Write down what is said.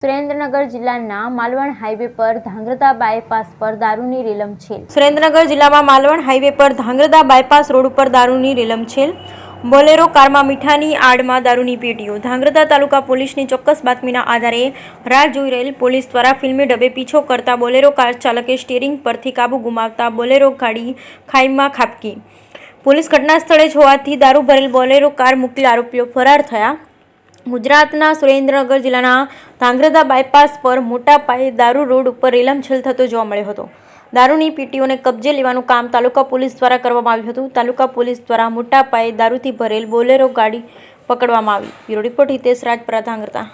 સુરેન્દ્રનગર જિલ્લાના માલવણ હાઈવે પર ધાંગ્રધા બાયપાસ પર દારૂની રેલમછેલ। સુરેન્દ્રનગર જિલ્લામાં માલવણ હાઈવે પર ધાંગ્રધા બાયપાસ રોડ ઉપર દારૂની રેલમછેલ। બોલેરો કારમાં મીઠાની આડમાં દારૂની પેટીઓ। ધાંગ્રધા તાલુકા પોલીસની ચોક્કસ બાતમીના આધારે રાહ જોઈ રહેલ પોલીસ દ્વારા ફિલ્મી ઢબે પીછો કરતા બોલેરો કાર ચાલકે સ્ટીયરિંગ પરથી કાબુ ગુમાવતા બોલેરો ગાડી ખાઈમાં ખાબકી। પોલીસ ઘટના સ્થળે જ હોવાથી દારૂ ભરેલ બોલેરો કાર મૂકેલ આરોપીઓ ફરાર થયા। ગુજરાતના સુરેન્દ્રનગર જિલ્લાના ધાંગ્રધા બાયપાસ પર મોટા પાયે દારૂ રોડ ઉપર રેલમછેલ થતો જોવા મળ્યો હતો। દારૂની પેટીઓને કબજે લેવાનું કામ તાલુકા પોલીસ દ્વારા કરવામાં આવ્યું હતું। તાલુકા પોલીસ દ્વારા મોટા પાયે દારૂથી ભરેલ બોલેરો ગાડી પકડવામાં આવી। Bureau report Hitesh Rajpara, Dhrangadhra.